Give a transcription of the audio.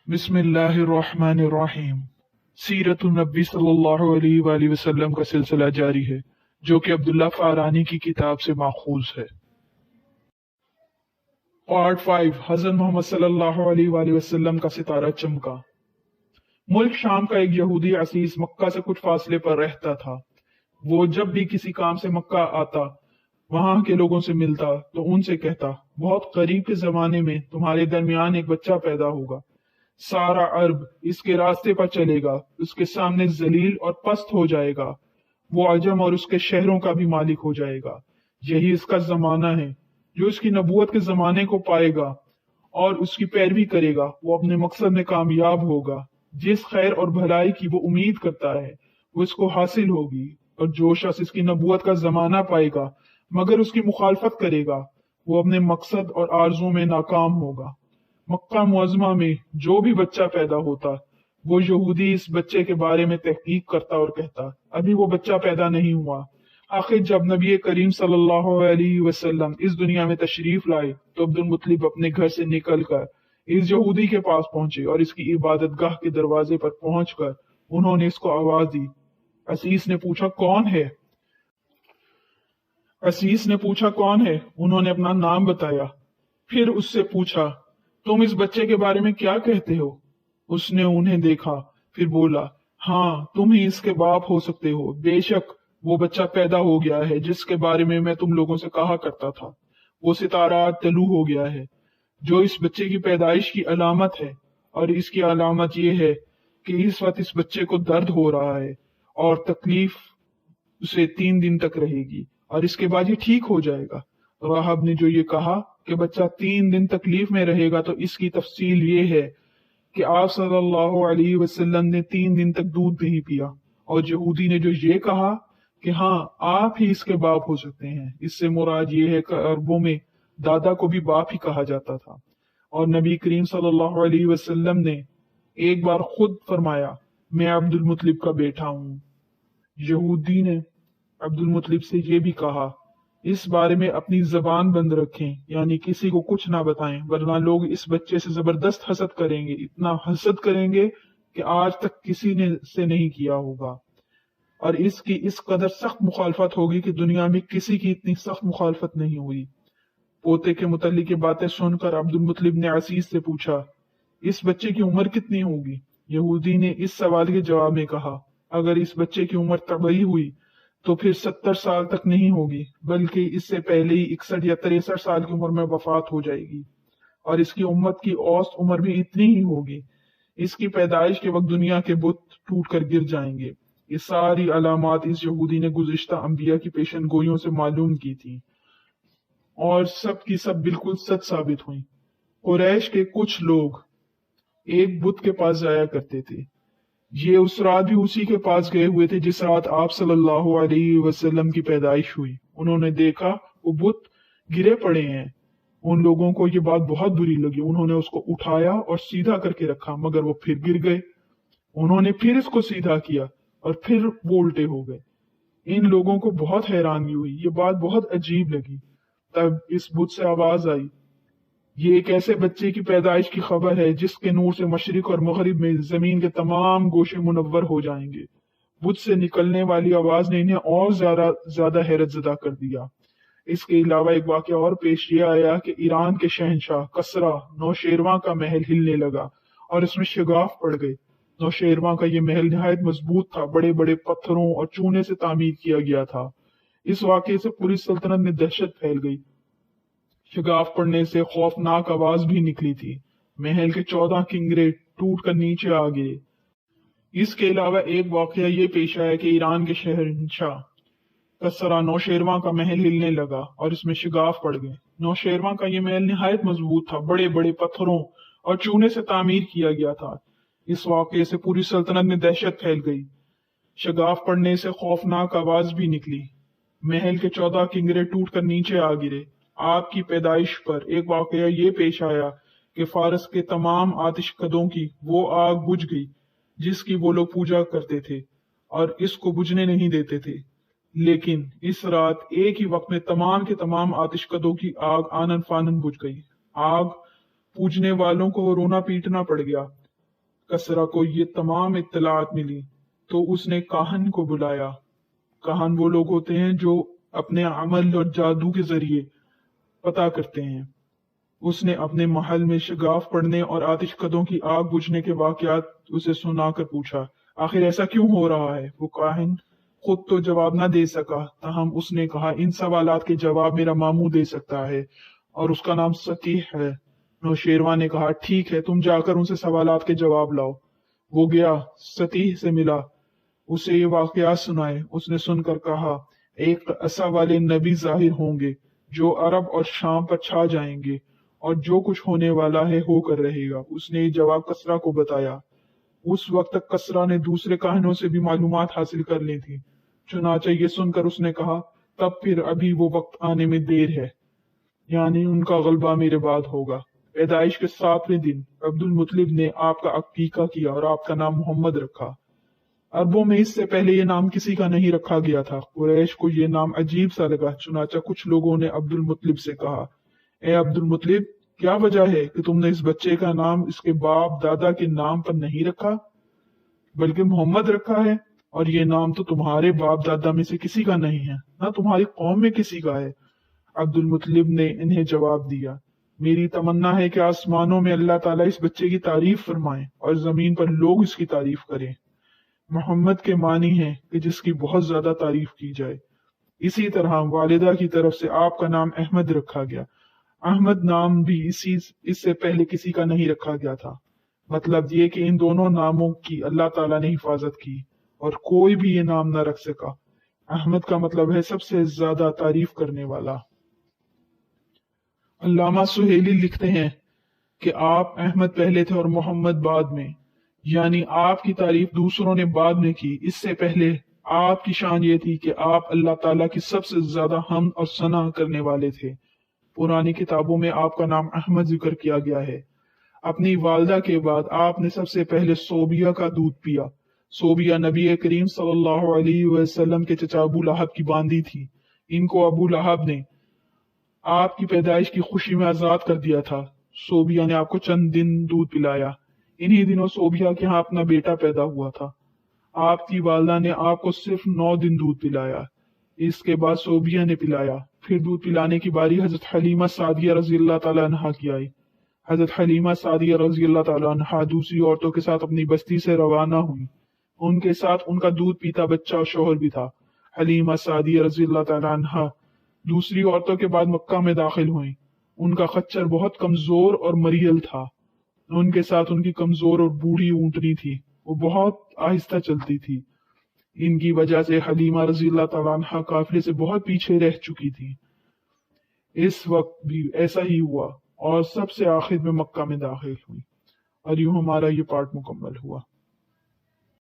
बिस्मिल्लाहिर्रहमानिर्रहीम। सीरतुन नबी सल्लल्लाहु अलैहि वसल्लम का सिलसिला जारी है, जो कि अब्दुल्ला फारानी की किताब से माखूज है। पार्ट 5। हज़रत मोहम्मद सल्लल्लाहु अलैहि वसल्लम का सितारा चमका। मुल्क शाम का एक यहूदी असीस मक्का से कुछ फासले पर रहता था। वो जब भी किसी काम से मक्का आता, वहां के लोगों से मिलता तो उनसे कहता, बहुत करीब के जमाने में तुम्हारे दरमियान एक बच्चा पैदा होगा। सारा अरब इसके रास्ते पर चलेगा, उसके सामने जलील और पस्त हो जाएगा। वो अजम और उसके शहरों का भी मालिक हो जाएगा। यही इसका जमाना है। जो इसकी नबूवत के जमाने को पाएगा और उसकी पैरवी करेगा, वो अपने मकसद में कामयाब होगा। जिस खैर और भलाई की वो उम्मीद करता है, वो इसको हासिल होगी। और जो शख्स इसकी नबूवत का जमाना पाएगा मगर उसकी मुखालफत करेगा, वो अपने मकसद और आरजू में नाकाम होगा। मक्का मुअज़्ज़मा में जो भी बच्चा पैदा होता, वो यहूदी इस बच्चे के बारे में तहकीक करता और कहता, अभी वो बच्चा पैदा नहीं हुआ। आखिर जब नबी करीम सल्लल्लाहु अलैहि वसल्लम इस दुनिया में तशरीफ लाए, तो अब्दुल मुत्तलिब अपने घर से निकलकर इस यहूदी के पास पहुंचे और इसकी इबादतगाह के दरवाजे पर पहुंचकर उन्होंने इसको आवाज दी। असीस ने पूछा, कौन है? उन्होंने अपना नाम बताया। फिर उससे पूछा, तुम इस बच्चे के बारे में क्या कहते हो? उसने उन्हें देखा, फिर बोला, हाँ, तुम ही इसके बाप हो सकते हो। बेशक वो बच्चा पैदा हो गया है जिसके बारे में मैं तुम लोगों से कहा करता था। वो सितारा तलू हो गया है, जो इस बच्चे की पैदाइश की अलामत है। और इसकी अलामत ये है कि इस वक्त इस बच्चे को दर्द हो रहा है और तकलीफ उसे 3 दिन तक रहेगी और इसके बाद ये ठीक हो जाएगा। राहब ने जो ये कहा कि बच्चा 3 दिन तकलीफ में रहेगा, तो इसकी तफसील ये है कि आप सल्लल्लाहु अलैहि वसल्लम ने 3 दिन तक दूध नहीं पिया। और यहूदी ने जो ये कहा कि हाँ, आप ही इसके बाप हो सकते हैं, इससे मुराद ये है कि अरबों में दादा को भी बाप ही कहा जाता था। और नबी करीम सल्लल्लाहु अलैहि वसल्लम ने एक बार खुद फरमाया, मैं अब्दुल मुत्तलिब का बेटा हूँ। यहूदी ने अब्दुल मुत्तलिब से ये भी कहा, इस बारे में अपनी जबान बंद रखें, यानी किसी को कुछ ना बताएं, वरना लोग इस बच्चे से जबरदस्त हसद करेंगे, इतना हसद करेंगे कि आज तक किसी ने से नहीं किया होगा। और इसकी इस कदर सख्त मुखालफत होगी कि दुनिया में किसी की इतनी सख्त मुखालफत नहीं हुई। पोते के मुतल्लिक ये बातें सुनकर अब्दुल मुत्तलिब ने असीस से पूछा, इस बच्चे की उम्र कितनी होगी? यहूदी ने इस सवाल के जवाब में कहा, अगर इस बच्चे की उम्र तबई हुई तो फिर 70 साल तक नहीं होगी, बल्कि इससे पहले ही 61 या 63 साल की उम्र में वफात हो जाएगी। और इसकी उम्मत की औसत उम्र भी इतनी ही होगी। इसकी पैदाइश के वक्त दुनिया के बुत टूट कर गिर जाएंगे। ये सारी अलामात इस यहूदी ने गुज़िश्ता अंबिया की पेशन गोइयों से मालूम की थी और सब की सब बिल्कुल सच साबित हुई। कुरैश के कुछ लोग एक बुत के पास जाया करते थे। ये उस रात भी उसी के पास गए हुए थे जिस रात आप सल्लल्लाहु अलैहि वसल्लम की पैदाइश हुई। उन्होंने देखा वो बुत गिरे पड़े हैं। उन लोगों को ये बात बहुत बुरी लगी। उन्होंने उसको उठाया और सीधा करके रखा, मगर वो फिर गिर गए। उन्होंने फिर इसको सीधा किया और फिर वो उल्टे हो गए। इन लोगों को बहुत हैरानी हुई, ये बात बहुत अजीब लगी। तब इस बुत से आवाज आई, ये एक ऐसे बच्चे की पैदाइश की खबर है जिसके नूर से मशरिक और मगरिब में जमीन के तमाम गोशे मुनव्वर हो जाएंगे। बुत से निकलने वाली आवाज ने इन्हें और ज्यादा हैरत ज़दा कर दिया। इसके अलावा एक वाकया और पेश ये आया कि ईरान के शहंशाह कसरा नौशेरवां का महल हिलने लगा और इसमें शगाफ पड़ गए। नौशेरवां का ये महल निहायत मजबूत था, बड़े बड़े पत्थरों और चूने से तामीर किया गया था। इस वाकये से पूरी सल्तनत में दहशत फैल गई। शगाफ पड़ने से खौफनाक आवाज भी निकली थी। महल के 14 किंगरे टूट कर नीचे आ गए। इसके अलावा एक वाकया ये पेश आया कि ईरान के शहंशाह कसरा नौशेरवां का महल हिलने लगा और इसमें शगाफ पड़ गए। नौशेरवां का ये महल निहायत मजबूत था, बड़े बड़े पत्थरों और चूने से तामीर किया गया था। इस वाकये से पूरी सल्तनत में दहशत फैल गई। शगाफ पड़ने से खौफनाक आवाज भी निकली। महल के 14 किंगरे टूट कर नीचे आ गिरे। आपकी पैदाइश पर एक वाकया ये पेश आया कि फारस के तमाम आतिशकदों की वो आग बुझ गई जिसकी वो लोग पूजा करते थे और इसको बुझने नहीं देते थे। लेकिन इस रात एक ही वक्त में तमाम के तमाम आतिशकदों की आग आनन फानन बुझ गई। आग पूजने वालों को रोना पीटना पड़ गया। کسرا کو یہ تمام اطلاعات ملی تو اس نے کاہن کو بلایا۔ کاہن وہ لوگ ہوتے ہیں جو اپنے عمل اور جادو کے ذریعے پتہ کرتے ہیں۔ اس نے اپنے محل میں شگاف پڑنے اور آتش کدوں کی آگ بجھنے کے واقعات اسے سنا کر پوچھا، آخر ایسا کیوں ہو رہا ہے؟ وہ کاہن خود تو جواب نہ دے سکا، تاہم اس نے کہا ان سوالات کے جواب میرا ماموں دے سکتا ہے اور اس کا نام ستیح ہے۔ نوشیروان نے کہا ٹھیک ہے، تم جا کر ان سے سوالات کے جواب لاؤ۔ وہ گیا، ستیح سے ملا، اسے یہ واقعات سنائے۔ اس نے سن کر کہا ایک عصا والے نبی ظاہر ہوں گے جو عرب اور شام پر چھا جائیں گے، اور جو کچھ ہونے والا ہے ہو کر رہے گا۔ اس نے یہ جواب کسرا کو بتایا۔ اس وقت تک کسرا نے دوسرے کاہنوں سے بھی معلومات حاصل کر لی تھی، چنانچہ یہ سن کر اس نے کہا تب پھر ابھی وہ وقت آنے میں دیر ہے، یعنی ان کا غلبہ میرے بعد ہوگا۔ پیدائش کے 7ویں دن عبد المطلب نے آپ کا عقیقہ کیا اور آپ کا نام محمد رکھا۔ عربوں میں اس سے پہلے یہ نام کسی کا نہیں رکھا گیا تھا۔ قریش کو یہ نام عجیب سا لگا، چنانچہ کچھ لوگوں نے عبد المطلب سے کہا اے عبد المطلب، کیا وجہ ہے کہ تم نے اس بچے کا نام اس کے باپ دادا کے نام پر نہیں رکھا بلکہ محمد رکھا ہے؟ اور یہ نام تو تمہارے باپ دادا میں سے کسی کا نہیں ہے، نہ تمہاری قوم میں کسی کا ہے۔ عبد المطلب نے انہیں جواب دیا میری تمنا ہے کہ آسمانوں میں اللہ تعالیٰ اس بچے کی تعریف فرمائے اور زمین پر لوگ اس کی تعریف کریں۔ محمد کے معنی ہے کہ جس کی بہت زیادہ تعریف کی جائے۔ اسی طرح والدہ کی طرف سے آپ کا نام احمد رکھا گیا۔ احمد نام بھی اس سے پہلے کسی کا نہیں رکھا گیا تھا۔ مطلب یہ کہ ان دونوں ناموں کی اللہ تعالیٰ نے حفاظت کی اور کوئی بھی یہ نام نہ رکھ سکا۔ احمد کا مطلب ہے سب سے زیادہ تعریف کرنے والا۔ علامہ سہیلی لکھتے ہیں کہ آپ احمد پہلے تھے اور محمد بعد میں، یعنی آپ کی تعریف دوسروں نے بعد میں کی۔ اس سے پہلے آپ کی شان یہ تھی کہ آپ اللہ تعالیٰ کی سب سے زیادہ حمد اور ثنا کرنے والے تھے۔ پرانی کتابوں میں آپ کا نام احمد ذکر کیا گیا ہے۔ اپنی والدہ کے بعد آپ نے سب سے پہلے صوبیہ کا دودھ پیا۔ صوبیہ نبی کریم صلی اللہ علیہ وسلم کے چچا ابو لہب کی باندی تھی۔ ان کو ابو لہب نے آپ کی پیدائش کی خوشی میں آزاد کر دیا تھا۔ صوبیہ نے آپ کو چند دن دودھ پلایا۔ انہی دنوں صوبیہ کے ہاں اپنا بیٹا پیدا ہوا تھا۔ آپ کی والدہ نے آپ کو صرف 9 دن دودھ پلایا۔ اس کے بعد صوبیہ نے پلایا۔ پھر دودھ پلانے کی باری حضرت حلیمہ سعدیہ رضی اللہ تعالیٰ عنہا کی آئی۔ حضرت حلیمہ سعدیہ رضی اللہ تعالیٰ عنہا دوسری عورتوں کے ساتھ اپنی بستی سے روانہ ہوئی۔ ان کے ساتھ ان کا دودھ پیتا بچہ اور شوہر بھی تھا۔ حلیمہ سعدیہ رضی اللہ تعالیٰ عنہا دوسری عورتوں کے بعد مکہ میں داخل ہوئیں۔ ان کا خچر بہت کمزور اور مریل تھا۔ ان کے ساتھ ان کی کمزور اور بوڑھی اونٹنی تھی، وہ بہت آہستہ چلتی تھی۔ ان کی وجہ سے حلیمہ رضی اللہ تعالیٰ عنہا قافلے سے بہت پیچھے رہ چکی تھی۔ اس وقت بھی ایسا ہی ہوا اور سب سے آخر میں مکہ میں داخل ہوئی۔ اور یوں ہمارا یہ پارٹ مکمل ہوا۔